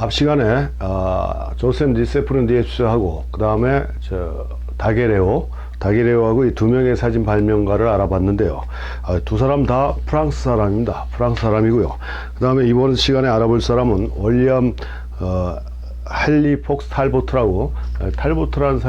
앞 시간에 조셉 니세프른 니에프스하고 그 다음에 다게레오하고 이 두 명의 사진 발명가를 알아봤는데요. 두 사람 다 프랑스 사람입니다. 프랑스 사람이고요. 그 다음에 이번 시간에 알아볼 사람은 월리엄 헨리 폭스 탈보트라고, 탈보트라는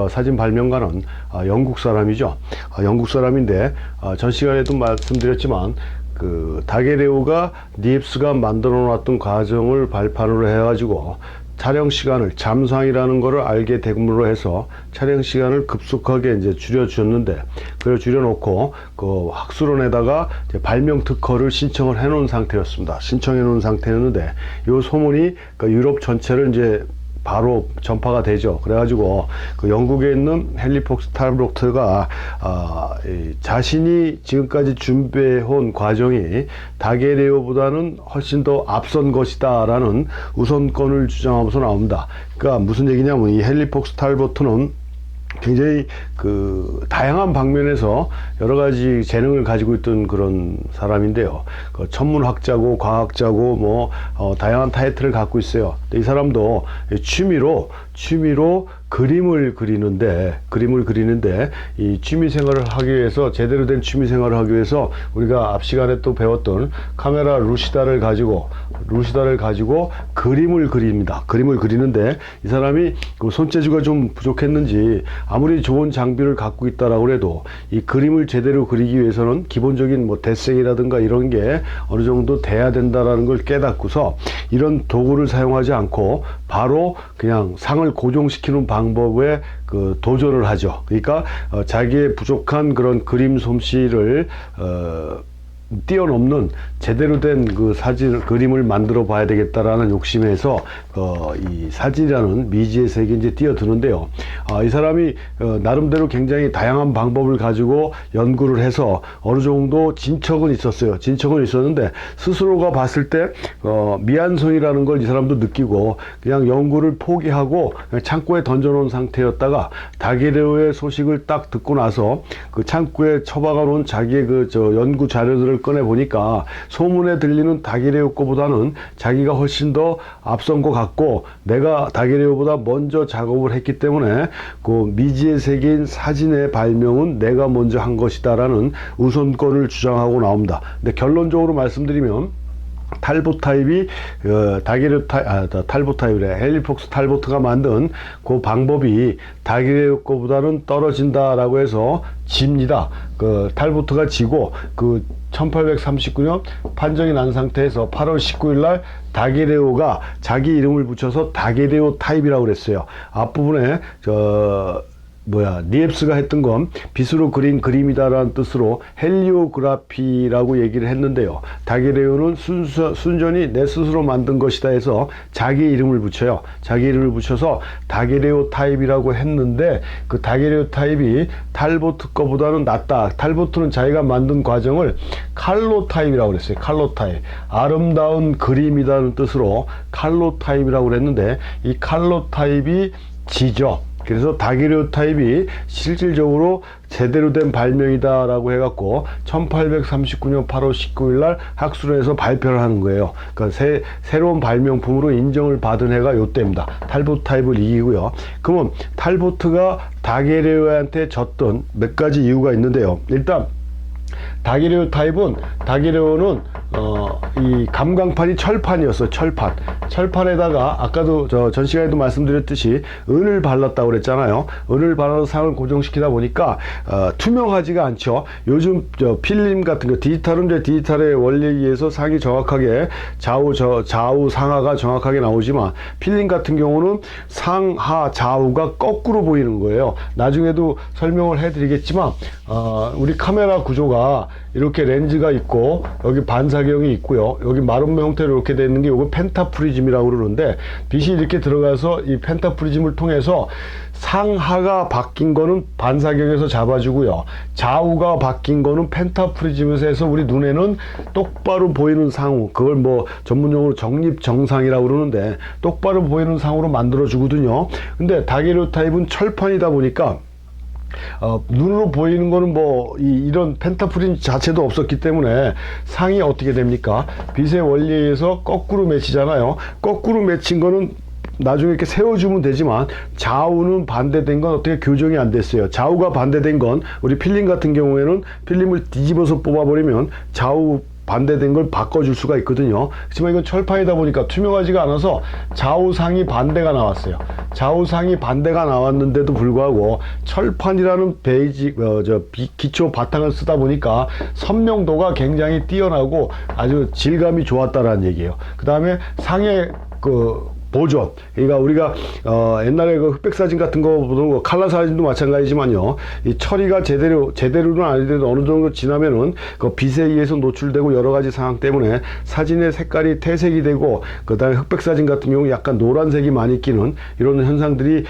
사진 발명가는 영국 사람이죠. 영국 사람인데 전 시간에도 말씀드렸지만 그 다게레오가 니엡스가 만들어 놨던 과정을 발판으로 해가지고 촬영 시간을 잠수항이라는 거를 알게 됨으로 해서 촬영 시간을 급속하게 이제 줄여주었는데, 그걸 줄여놓고 그 학술원에다가 이제 발명 특허를 신청을 해놓은 상태였습니다. 신청해 놓은 상태였는데 이 소문이 그 유럽 전체를 이제 바로 전파가 되죠. 그래가지고 그 영국에 있는 헨리 폭스 탈보트가 자신이 지금까지 준비해온 과정이 다게레오보다는 훨씬 더 앞선 것이다라는 우선권을 주장하면서 나옵니다. 그러니까 무슨 얘기냐면 이 헨리 폭스 탈보트는 굉장히 그 다양한 방면에서 여러 가지 재능을 가지고 있던 그런 사람인데요. 그 천문학자고 과학자고 뭐 다양한 타이틀을 갖고 있어요. 이 사람도 취미로 그림을 그리는데 이 취미 생활을 하기 위해서, 제대로 된 취미 생활을 하기 위해서 우리가 앞 시간에 또 배웠던 카메라 루시다를 가지고 그림을 그립니다. 그림을 그리는데 이 사람이 그 손재주가 좀 부족했는지 아무리 좋은 장비를 갖고 있다라고 해도 이 그림을 제대로 그리기 위해서는 기본적인 뭐 대생이라든가 이런 게 어느 정도 돼야 된다라는 걸 깨닫고서 이런 도구를 사용하지 않고 바로 그냥 상을 고정시키는 방법에 그 도전을 하죠. 그러니까 자기의 부족한 그런 그림 솜씨를 뛰어넘는 제대로 된 그 그림을 만들어 봐야 되겠다라는 욕심에서 이 사진이라는 미지의 세계에 이제 뛰어드는데요. 이 사람이 나름대로 굉장히 다양한 방법을 가지고 연구를 해서 어느 정도 진척은 있었어요. 진척은 있었는데 스스로가 봤을 때 미완성이라는 걸 이 사람도 느끼고 그냥 연구를 포기하고 그냥 창고에 던져놓은 상태였다가 다게레오의 소식을 딱 듣고 나서 그 창고에 처박아 놓은 자기의 그 연구 자료들을 꺼내 보니까 소문에 들리는 다게레오 거보다는 자기가 훨씬 더 앞선 것 같고, 내가 다게레오보다 먼저 작업을 했기 때문에 그 미지의 세계인 사진의 발명은 내가 먼저 한 것이다라는 우선권을 주장하고 나옵니다. 근데 결론적으로 말씀드리면 탈보트 타입이 탈보트 타입이래. 헨리 폭스 탈보트가 만든 그 방법이 다게레오 거보다는 떨어진다라고 해서 집니다. 그 탈보트가 지고 그 1839년 판정이 난 상태에서 8월 19일 날 다게레오가 자기 이름을 붙여서 다게레오 타입이라고 그랬어요. 앞부분에 니엡스가 했던 건 빗으로 그린 그림이다라는 뜻으로 헬리오그라피라고 얘기를 했는데요. 다게레오는 순전히 내 스스로 만든 것이다 해서 자기 이름을 붙여요. 자기 이름을 붙여서 다게레오 타입이라고 했는데 그 다게레오 타입이 탈보트 거보다는 낫다. 탈보트는 자기가 만든 과정을 칼로 타입이라고 그랬어요. 칼로 타입. 아름다운 그림이라는 뜻으로 칼로 타입이라고 그랬는데 이 칼로 타입이 지죠. 그래서 다게레오 타입이 실질적으로 제대로 된 발명이다라고 해갖고 1839년 8월 19일 날 학술원에서 발표를 하는 거예요. 그러니까 새로운 발명품으로 인정을 받은 해가 요때입니다. 탈보트 타입을 이기고요. 그러면 탈보트가 다게레오한테 졌던 몇 가지 이유가 있는데요. 일단 다게레오는 이 감광판이 철판이었어요. 철판에다가 아까도 전 시간에도 말씀드렸듯이 은을 발랐다고 그랬잖아요. 은을 발라서 상을 고정시키다 보니까 투명하지가 않죠. 요즘 필름 같은 거, 디지털의 원리에 의해서 상이 정확하게 좌우 상하가 정확하게 나오지만 필름 같은 경우는 상하 좌우가 거꾸로 보이는 거예요. 나중에도 설명을 해드리겠지만 우리 카메라 구조가 이렇게 렌즈가 있고 여기 반사경이 있고요. 여기 마름모 형태로 이렇게 되어 있는 게 이거 펜타프리즘이라고 그러는데, 빛이 이렇게 들어가서 이 펜타프리즘을 통해서 상하가 바뀐 거는 반사경에서 잡아주고요. 좌우가 바뀐 거는 펜타프리즘에서 해서 우리 눈에는 똑바로 보이는 상우, 그걸 뭐 전문용어로 정립정상이라고 그러는데 똑바로 보이는 상우로 만들어 주거든요. 근데 다게레오 타입은 철판이다 보니까 눈으로 보이는 거는 뭐 이런 펜타프린 자체도 없었기 때문에 상이 어떻게 됩니까? 빛의 원리에 의해서 거꾸로 맺히잖아요. 거꾸로 맺힌 거는 나중에 이렇게 세워주면 되지만 좌우는 반대된 건 어떻게 교정이 안 됐어요. 좌우가 반대된 건 우리 필름 같은 경우에는 필름을 뒤집어서 뽑아버리면 좌우 반대된 걸 바꿔줄 수가 있거든요. 하지만 이건 철판이다 보니까 투명하지가 않아서 좌우상이 반대가 나왔어요. 좌우상이 반대가 나왔는데도 불구하고 철판이라는 기초 바탕을 쓰다 보니까 선명도가 굉장히 뛰어나고 아주 질감이 좋았다라는 얘기예요. 그 다음에 상의 보존. 그러니까 우리가 옛날에 그 흑백 사진 같은 거 보던 거 칼라 사진도 마찬가지지만요. 이 처리가 제대로는 아니더라도 어느 정도 지나면은 그 빛에 의해서 노출되고 여러 가지 상황 때문에 사진의 색깔이 퇴색이 되고 그다음에 흑백 사진 같은 경우 약간 노란색이 많이 끼는 이런 현상들이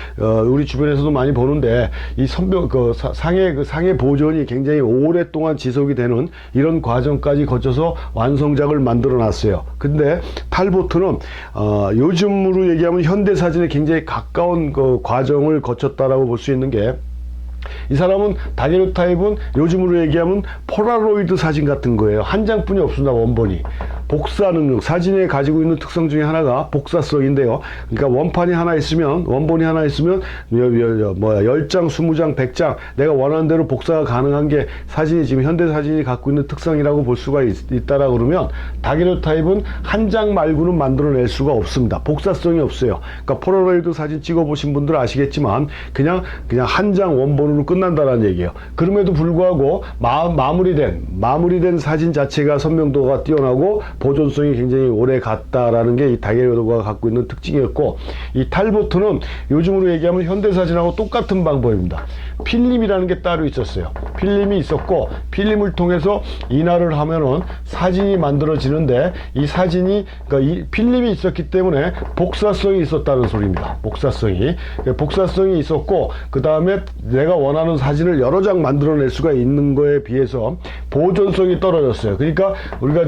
우리 주변에서도 많이 보는데 이 상의 보존이 굉장히 오랫동안 지속이 되는 이런 과정까지 거쳐서 완성작을 만들어 놨어요. 근데 탈보트는 요즘으로 얘기하면 현대사진에 굉장히 가까운 그 과정을 거쳤다라고 볼 수 있는 게, 이 사람은 다게르타입은 요즘으로 얘기하면 폴라로이드 사진 같은 거예요. 한 장뿐이 없습니다. 원본이. 복사 능력, 사진에 가지고 있는 특성 중에 하나가 복사성인데요. 그러니까 원본이 하나 있으면 10장, 20장, 100장 내가 원하는 대로 복사가 가능한 게 사진이 지금 현대 사진이 갖고 있는 특성이라고 볼 수가 있다라 그러면 다게르타입은 한 장 말고는 만들어낼 수가 없습니다. 복사성이 없어요. 그러니까 폴라로이드 사진 찍어보신 분들 아시겠지만 그냥 한 장 원본으로 끝난다라는 얘기예요. 그럼에도 불구하고 마무리된 사진 자체가 선명도가 뛰어나고 보존성이 굉장히 오래 갔다라는 게 이 다게르가 갖고 있는 특징이었고, 이 탈보트는 요즘으로 얘기하면 현대사진하고 똑같은 방법입니다. 필름이라는 게 따로 있었어요. 필름이 있었고 필름을 통해서 인화를 하면은 사진이 만들어지는데, 이 사진이 그러니까 이 필름이 있었기 때문에 복사성이 있었다는 소리입니다. 복사성이 있었고, 그 다음에 내가 원하는 사진을 여러 장 만들어낼 수가 있는 거에 비해서 보존성이 떨어졌어요. 그러니까 우리가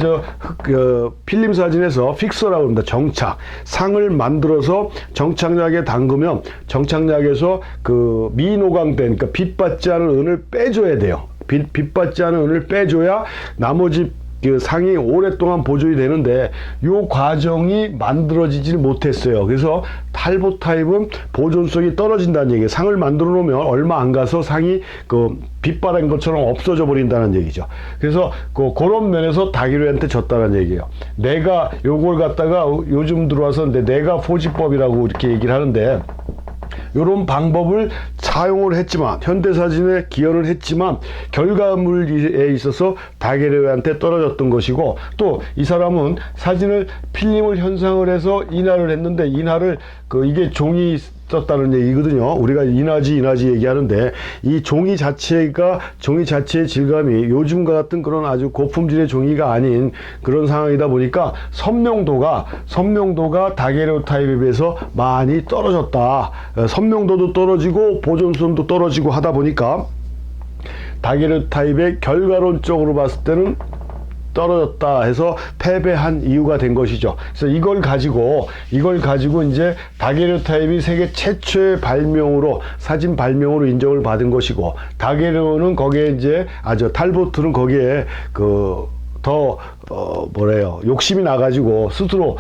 필름 사진에서 픽서라고 합니다. 정착. 상을 만들어서 정착약에 담그면 정착약에서 그 미노강된, 그러니까 빛받지 않은 은을 빼줘야 돼요. 빛받지 않은 은을 빼줘야 나머지 그 상이 오랫동안 보존이 되는데 요 과정이 만들어지질 못했어요. 그래서 탈보타입은 보존성이 떨어진다는 얘기예요. 상을 만들어 놓으면 얼마 안 가서 상이 그 빛바랜 것처럼 없어져 버린다는 얘기죠. 그래서 그런 면에서 다게르한테 졌다는 얘기예요. 내가 요걸 갖다가 요즘 들어와서 내가 포지법이라고 이렇게 얘기를 하는데, 이런 방법을 사용을 했지만, 현대사진에 기여를 했지만 결과물에 있어서 다게르한테 떨어졌던 것이고, 또 이 사람은 사진을 필름을 현상을 해서 인화를 했는데, 인화를 이게 종이 썼다는 얘기거든요. 우리가 인화지 얘기하는데, 이 종이 자체의 질감이 요즘과 같은 그런 아주 고품질의 종이가 아닌 그런 상황이다 보니까 선명도가 다게르타입에 비해서 많이 떨어졌다. 선명도도 떨어지고 보존성도 떨어지고 하다 보니까 다게르타입의 결과론적으로 봤을 때는 떨어졌다 해서 패배한 이유가 된 것이죠. 그래서 이걸 가지고 이제 다게르타입이 세계 최초의 사진 발명으로 인정을 받은 것이고, 다게르는 거기에 이제 탈보트는 거기에 욕심이 나가지고 스스로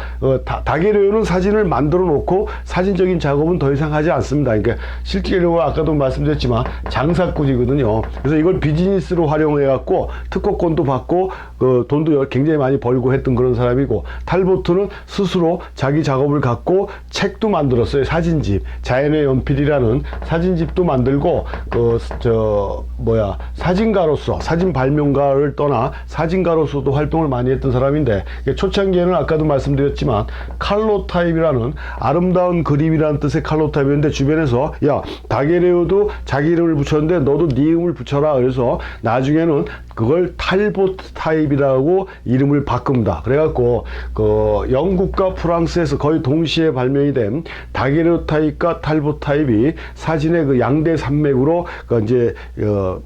다게르는 사진을 만들어 놓고 사진적인 작업은 더 이상 하지 않습니다. 그러니까 실제로 아까도 말씀드렸지만 장사꾼이거든요. 그래서 이걸 비즈니스로 활용해 갖고 특허권도 받고 돈도 굉장히 많이 벌고 했던 그런 사람이고, 탈보트는 스스로 자기 작업을 갖고 책도 만들었어요. 사진집, 자연의 연필이라는 사진집도 만들고 사진가로서, 사진 발명가를 떠나 사진가로서도 활동을 많이 했던 사람인데, 초창기에는 아까도 말씀드렸지만 칼로타입이라는 아름다운 그림이라는 뜻의 칼로타입이었는데, 주변에서 야, 다게르도 자기 이름을 붙였는데 너도 네 이름을 붙여라. 그래서 나중에는 그걸 탈보타입이라고 이름을 바꿉니다. 그래갖고 영국과 프랑스에서 거의 동시에 발명이 된 다게르타입과 탈보타입이 사진의 양대 산맥으로 이제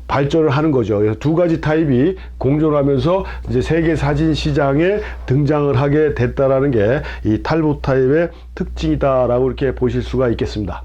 발전을 하는 거죠. 그래서 두 가지 타입이 공존하면서 이제 세계 사진 시장에 등장을 하게 됐다라는 게 이 탈보타입의 특징이다라고 이렇게 보실 수가 있겠습니다.